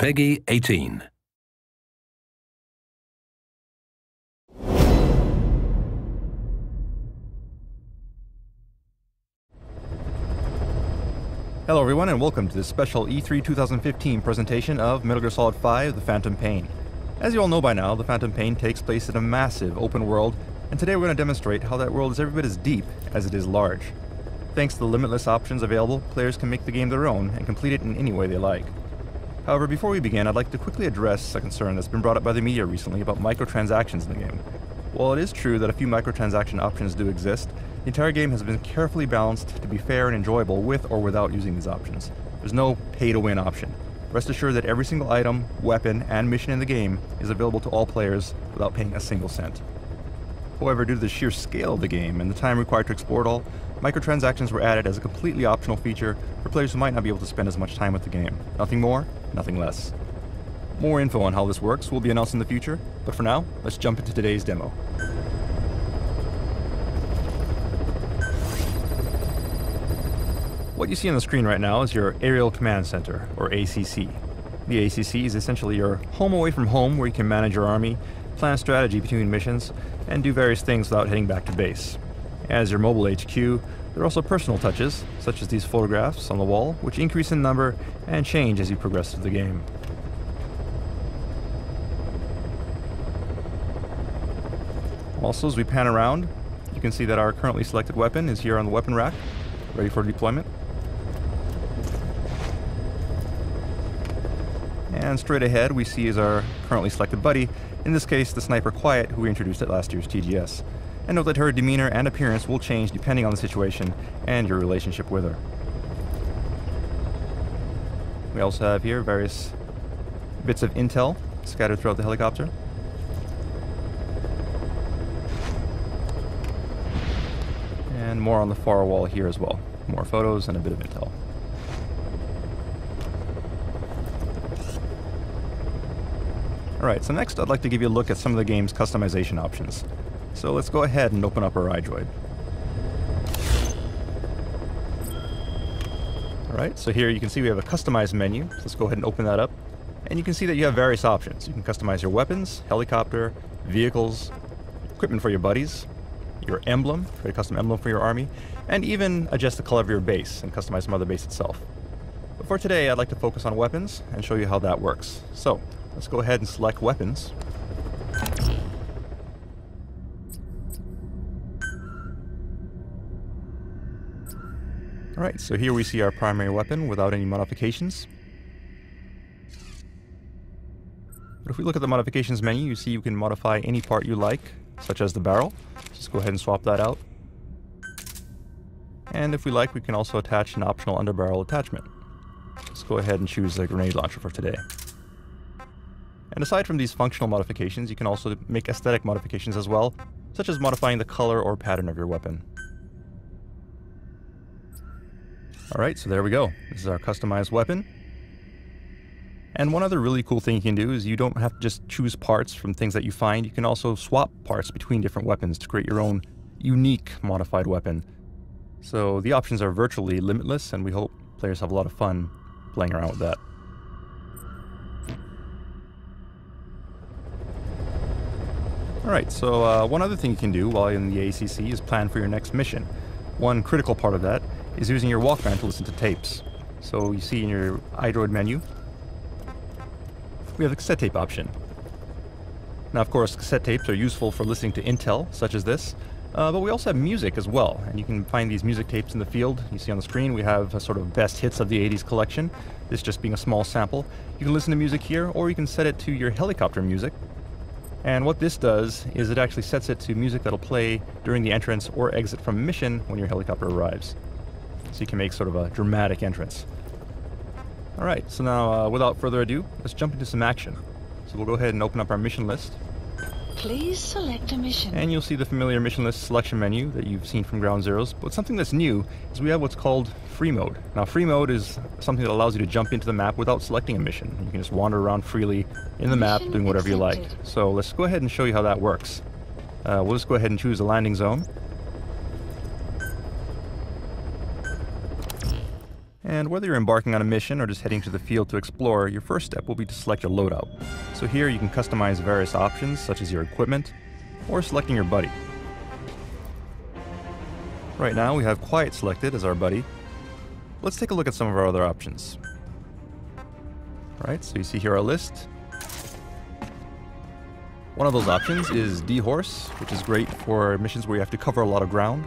Peggy 18. Hello everyone and welcome to this special E3 2015 presentation of Metal Gear Solid 5: The Phantom Pain. As you all know by now, The Phantom Pain takes place in a massive open world, and today we're going to demonstrate how that world is every bit as deep as it is large. Thanks to the limitless options available, players can make the game their own and complete it in any way they like. However, before we begin, I'd like to quickly address a concern that's been brought up by the media recently about microtransactions in the game. While it is true that a few microtransaction options do exist, the entire game has been carefully balanced to be fair and enjoyable with or without using these options. There's no pay-to-win option. Rest assured that every single item, weapon, and mission in the game is available to all players without paying a single cent. However, due to the sheer scale of the game and the time required to explore it all, microtransactions were added as a completely optional feature for players who might not be able to spend as much time with the game. Nothing more, nothing less. More info on how this works will be announced in the future, but for now, let's jump into today's demo. What you see on the screen right now is your Aerial Command Center, or ACC. The ACC is essentially your home away from home where you can manage your army, plan strategy between missions, and do various things without heading back to base. As your mobile HQ, there are also personal touches, such as these photographs on the wall, which increase in number and change as you progress through the game. Also, as we pan around, you can see that our currently selected weapon is here on the weapon rack, ready for deployment. And straight ahead we see is our currently selected buddy, in this case the Sniper Quiet, who we introduced at last year's TGS. And note that her demeanor and appearance will change depending on the situation and your relationship with her. We also have here various bits of intel scattered throughout the helicopter. And more on the far wall here as well. More photos and a bit of intel. Alright, so next I'd like to give you a look at some of the game's customization options. So let's go ahead and open up our iDroid. Alright, so here you can see we have a customized menu. So let's go ahead and open that up. And you can see that you have various options. You can customize your weapons, helicopter, vehicles, equipment for your buddies, your emblem, create a custom emblem for your army, and even adjust the color of your base and customize some other base itself. But for today, I'd like to focus on weapons and show you how that works. So let's go ahead and select weapons. Alright, so here we see our primary weapon without any modifications. But if we look at the modifications menu, you see you can modify any part you like, such as the barrel. Just go ahead and swap that out. And if we like, we can also attach an optional underbarrel attachment. Let's go ahead and choose the grenade launcher for today. And aside from these functional modifications, you can also make aesthetic modifications as well, such as modifying the color or pattern of your weapon. Alright, so there we go. This is our customized weapon. And one other really cool thing you can do is you don't have to just choose parts from things that you find. You can also swap parts between different weapons to create your own unique modified weapon. So the options are virtually limitless, and we hope players have a lot of fun playing around with that. Alright, so one other thing you can do while in the ACC is plan for your next mission. One critical part of that is using your Walkman to listen to tapes. So you see in your iDroid menu, we have the cassette tape option. Now of course cassette tapes are useful for listening to intel, such as this, but we also have music as well, and you can find these music tapes in the field. You see on the screen we have a sort of best hits of the 80s collection, this just being a small sample. You can listen to music here, or you can set it to your helicopter music. And what this does is it actually sets it to music that'll play during the entrance or exit from a mission when your helicopter arrives. So you can make sort of a dramatic entrance. Alright, so now without further ado, let's jump into some action. So we'll go ahead and open up our mission list. Please select a mission. And you'll see the familiar mission list selection menu that you've seen from Ground Zeroes. But something that's new is we have what's called free mode. Now free mode is something that allows you to jump into the map without selecting a mission. You can just wander around freely in the map doing whatever you like. So let's go ahead and show you how that works. We'll just go ahead and choose a landing zone. And whether you're embarking on a mission or just heading to the field to explore, your first step will be to select your loadout. So here you can customize various options such as your equipment or selecting your buddy. Right now we have Quiet selected as our buddy. Let's take a look at some of our other options. Alright, so you see here our list. One of those options is D-Horse, which is great for missions where you have to cover a lot of ground.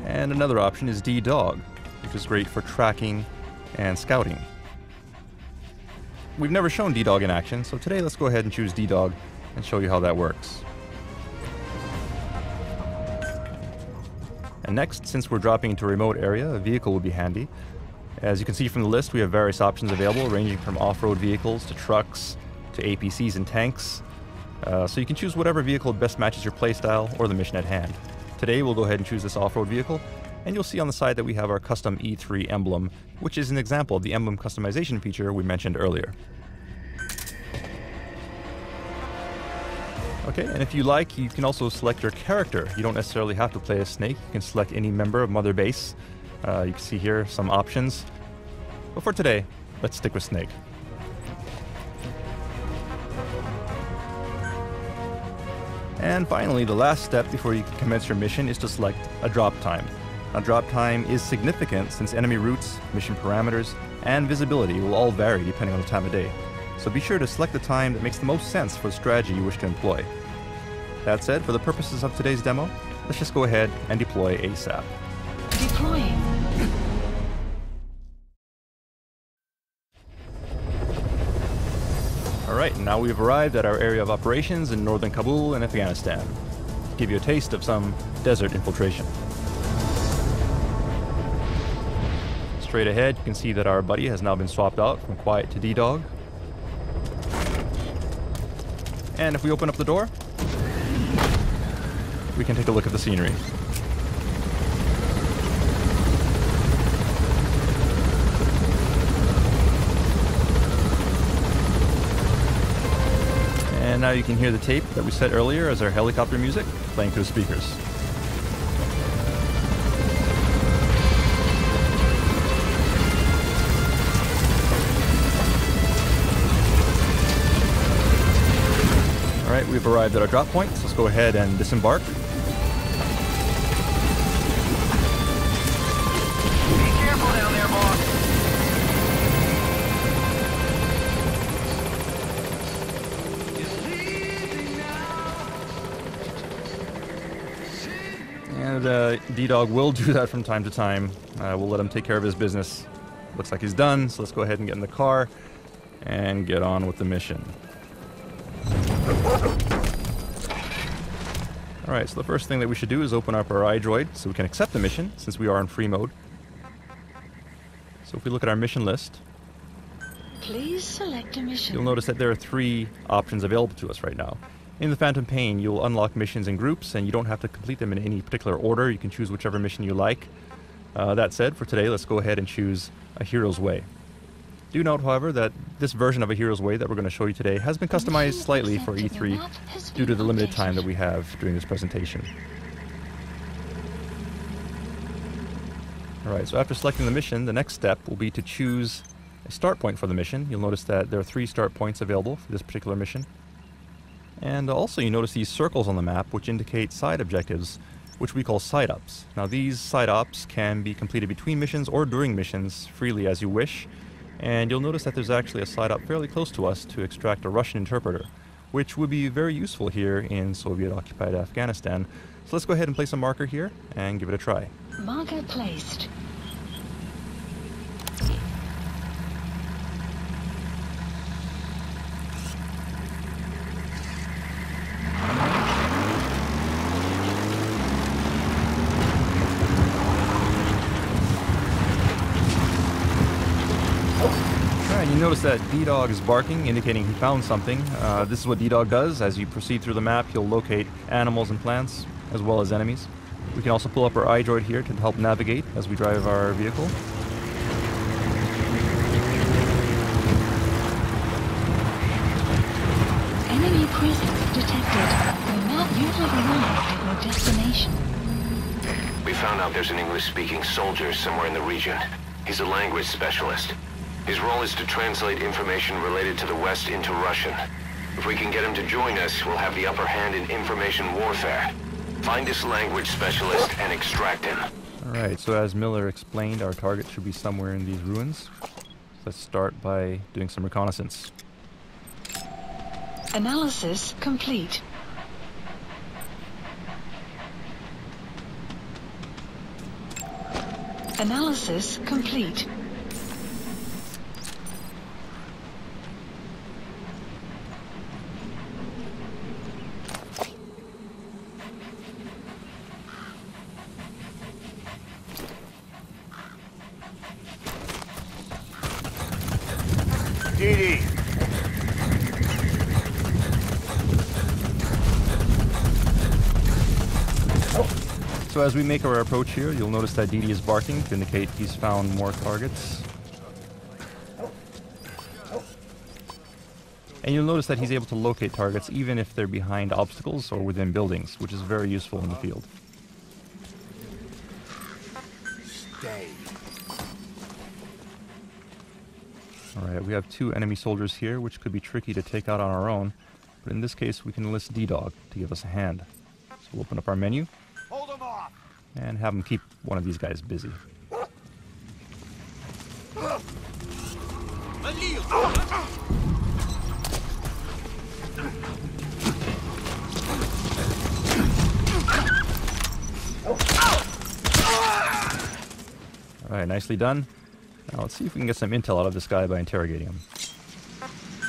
And another option is D-Dog, which is great for tracking and scouting. We've never shown D-Dog in action, so today let's go ahead and choose D-Dog and show you how that works. And next, since we're dropping into a remote area, a vehicle will be handy. As you can see from the list, we have various options available, ranging from off-road vehicles to trucks to APCs and tanks. So you can choose whatever vehicle best matches your playstyle or the mission at hand. Today we'll go ahead and choose this off-road vehicle, and you'll see on the side that we have our custom E3 emblem, which is an example of the emblem customization feature we mentioned earlier. Okay, and if you like, you can also select your character. You don't necessarily have to play as Snake. You can select any member of Mother Base. You can see here some options. But for today, let's stick with Snake. And finally, the last step before you can commence your mission is to select a drop time. Now, drop time is significant since enemy routes, mission parameters, and visibility will all vary depending on the time of day. So be sure to select the time that makes the most sense for the strategy you wish to employ. That said, for the purposes of today's demo, let's just go ahead and deploy ASAP. Deploying. Alright, now we've arrived at our area of operations in northern Kabul in Afghanistan. To give you a taste of some desert infiltration. Straight ahead, you can see that our buddy has now been swapped out from Quiet to D-Dog. And if we open up the door, we can take a look at the scenery. And now you can hear the tape that we set earlier as our helicopter music playing through the speakers. Alright, we've arrived at our drop point, so let's go ahead and disembark. Be careful down there, boss. And D-Dog will do that from time to time. We'll let him take care of his business. Looks like he's done, so let's go ahead and get in the car and get on with the mission. Alright, so the first thing that we should do is open up our iDroid so we can accept the mission, since we are in free mode. So if we look at our mission list, Please select a mission. you'll notice that there are 3 options available to us right now. In the Phantom Pain, you'll unlock missions in groups, and you don't have to complete them in any particular order. You can choose whichever mission you like. That said, for today, let's go ahead and choose A Hero's Way. Do note, however, that this version of A Hero's Way that we're going to show you today has been customized slightly for E3 due to the limited time that we have during this presentation. Alright, so after selecting the mission, the next step will be to choose a start point for the mission. You'll notice that there are 3 start points available for this particular mission. And also you notice these circles on the map which indicate side objectives, which we call side ops. Now these side ops can be completed between missions or during missions freely as you wish. And you'll notice that there's actually a side op fairly close to us to extract a Russian interpreter, which would be very useful here in Soviet-occupied Afghanistan. So let's go ahead and place a marker here and give it a try. Marker placed. You notice that D-Dog is barking, indicating he found something. This is what D-Dog does. As you proceed through the map, he'll locate animals and plants, as well as enemies. We can also pull up our iDroid here to help navigate as we drive our vehicle. Enemy presence detected. The map you have arrived at your destination. We found out there's an English-speaking soldier somewhere in the region. He's a language specialist. His role is to translate information related to the West into Russian. If we can get him to join us, we'll have the upper hand in information warfare. Find this language specialist and extract him. Alright, so as Miller explained, our target should be somewhere in these ruins. Let's start by doing some reconnaissance. Analysis complete. Analysis complete. DD. So as we make our approach here, you'll notice that DD is barking to indicate he's found more targets. And you'll notice that he's able to locate targets even if they're behind obstacles or within buildings, which is very useful in the field. Stay. Alright, we have 2 enemy soldiers here, which could be tricky to take out on our own, but in this case we can enlist D-Dog to give us a hand. So we'll open up our menu Hold them off. and have him keep one of these guys busy. Alright, nicely done. Now let's see if we can get some intel out of this guy by interrogating him.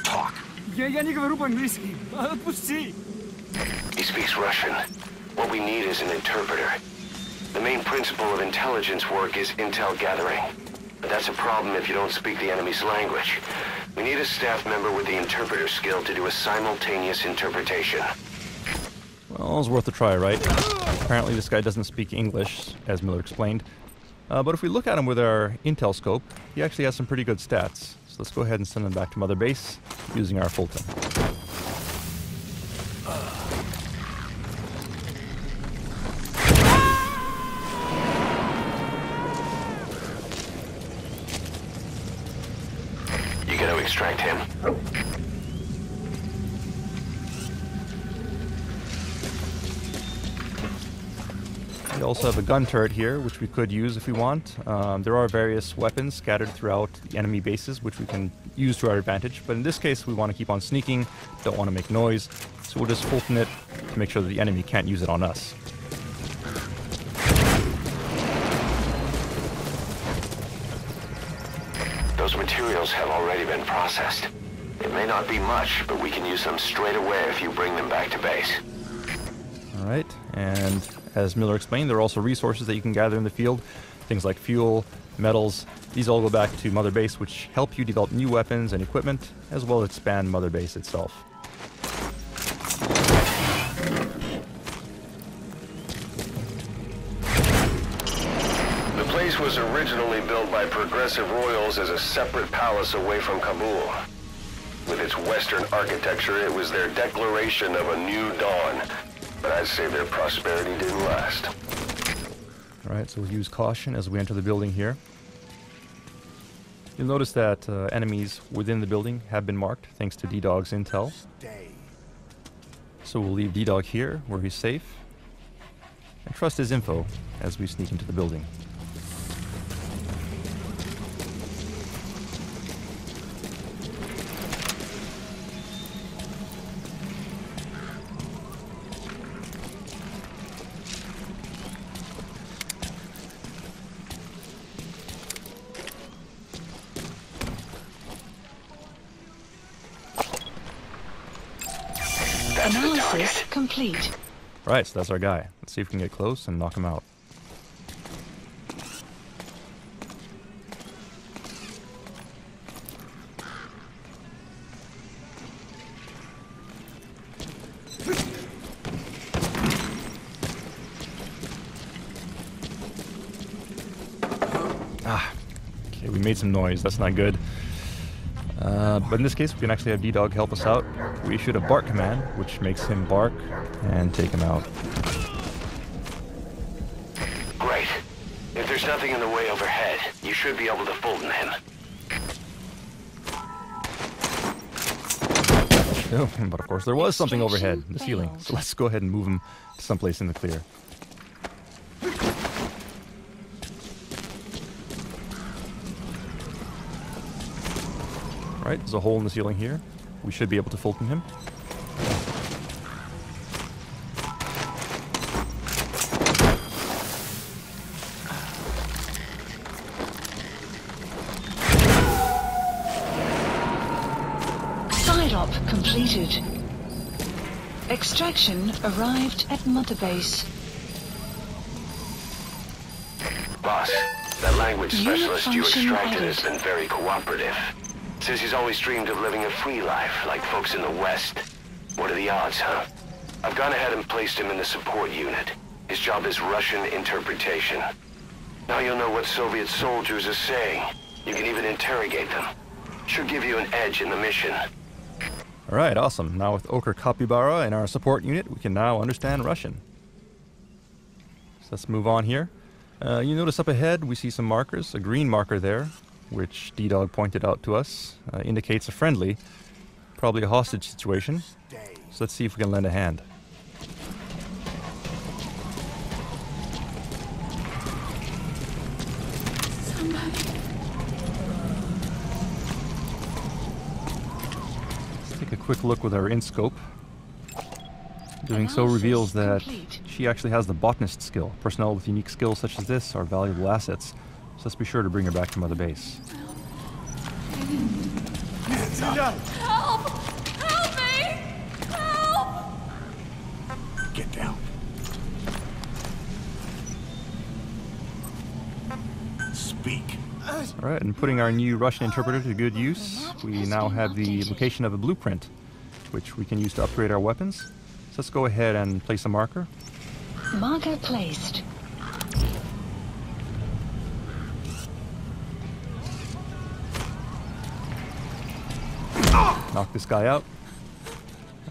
Talk. Я не говорю по-английски. Отпусти. He speaks Russian. What we need is an interpreter. The main principle of intelligence work is intel gathering. But that's a problem if you don't speak the enemy's language. We need a staff member with the interpreter skill to do a simultaneous interpretation. Well, it's worth a try, right? Apparently this guy doesn't speak English, as Miller explained. But if we look at him with our intel scope, he actually has some pretty good stats. So let's go ahead and send him back to Mother Base using our Fulton. You gotta extract him. We also have a gun turret here, which we could use if we want. There are various weapons scattered throughout the enemy bases, which we can use to our advantage. But in this case, we want to keep on sneaking, don't want to make noise. So we'll just Fulton it to make sure that the enemy can't use it on us. Those materials have already been processed. It may not be much, but we can use them straight away if you bring them back to base. Alright, and as Miller explained, there are also resources that you can gather in the field. Things like fuel, metals. These all go back to Mother Base, which help you develop new weapons and equipment, as well as expand Mother Base itself. The place was originally built by progressive royals as a separate palace away from Kabul. With its Western architecture, it was their declaration of a new dawn. But I'd say their prosperity didn't last. Alright, so we'll use caution as we enter the building here. You'll notice that enemies within the building have been marked thanks to D-Dog's intel. Stay. So we'll leave D-Dog here, where he's safe, and trust his info as we sneak into the building. That's the Analysis target. complete. Right, so that's our guy. Let's see if we can get close and knock him out. Okay, we made some noise. That's not good. But in this case, we can actually have D-Dog help us out. We issued a bark command, which makes him bark and take him out. Great. There's nothing in the way overhead. You should be able to Fulton him. Oh, but of course there was something overhead, the ceiling. So let's go ahead and move him to someplace in the clear. Alright, there's a hole in the ceiling here. We should be able to Fulton him. Side op completed. Extraction arrived at Mother Base. Boss, that language Unit specialist you function extracted added. has been very cooperative. Says he's always dreamed of living a free life, like folks in the West. What are the odds, huh? I've gone ahead and placed him in the support unit. His job is Russian interpretation. Now you'll know what Soviet soldiers are saying. You can even interrogate them. Should give you an edge in the mission. Alright, awesome. Now with Ochre Capybara in our support unit, we can now understand Russian. So let's move on here. You notice up ahead we see some markers. A green marker there, which D-Dog pointed out to us, indicates a friendly, probably a hostage situation. So let's see if we can lend a hand. Let's take a quick look with our in-scope. Doing so reveals that she actually has the botanist skill. Personnel with unique skills such as this are valuable assets. So let's be sure to bring her back to Mother Base. Help! Help me! Help! Get down. Speak. Alright, and putting our new Russian interpreter to good use, we now have the location of a blueprint, which we can use to upgrade our weapons. So let's go ahead and place a marker. Marker placed. Knock this guy out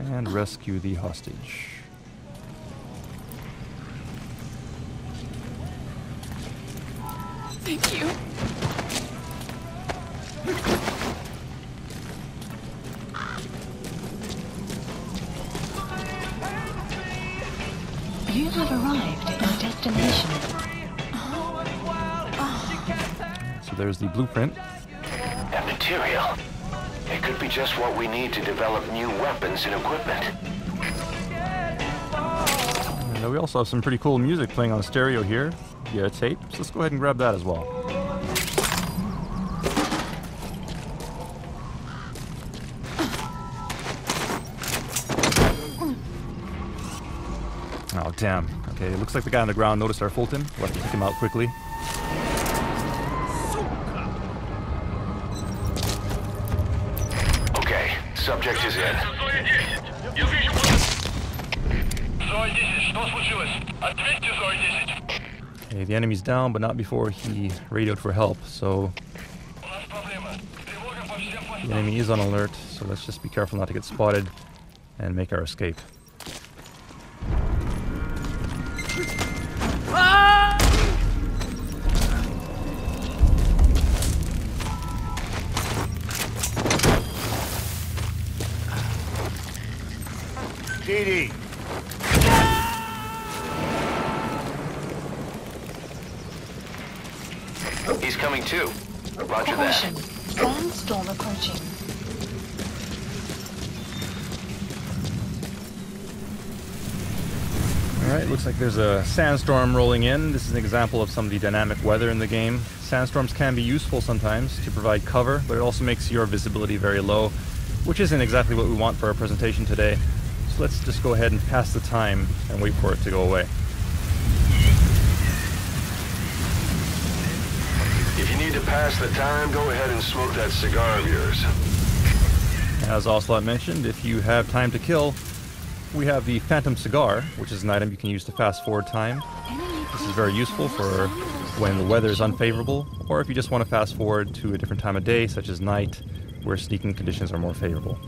and rescue the hostage. Thank you. You have arrived at your destination. So there's the blueprint. That material. It could be just what we need to develop new weapons and equipment. And we also have some pretty cool music playing on stereo here via tape. So let's go ahead and grab that as well. Oh, damn. Okay, it looks like the guy on the ground noticed our Fulton. We'll have to kick him out quickly. Okay, subject is in. Okay, the enemy's down, but not before he radioed for help, so the enemy is on alert, so let's just be careful not to get spotted and make our escape. DD. He's coming too. Roger that. Caution. Sandstorm approaching. Alright, looks like there's a sandstorm rolling in. This is an example of some of the dynamic weather in the game. Sandstorms can be useful sometimes to provide cover, but it also makes your visibility very low, which isn't exactly what we want for our presentation today. So let's just go ahead and pass the time and wait for it to go away. If you need to pass the time, go ahead and smoke that cigar of yours. As Ocelot mentioned, if you have time to kill, we have the Phantom Cigar, which is an item you can use to fast forward time. This is very useful for when the weather is unfavorable, or if you just want to fast forward to a different time of day, such as night, where sneaking conditions are more favorable.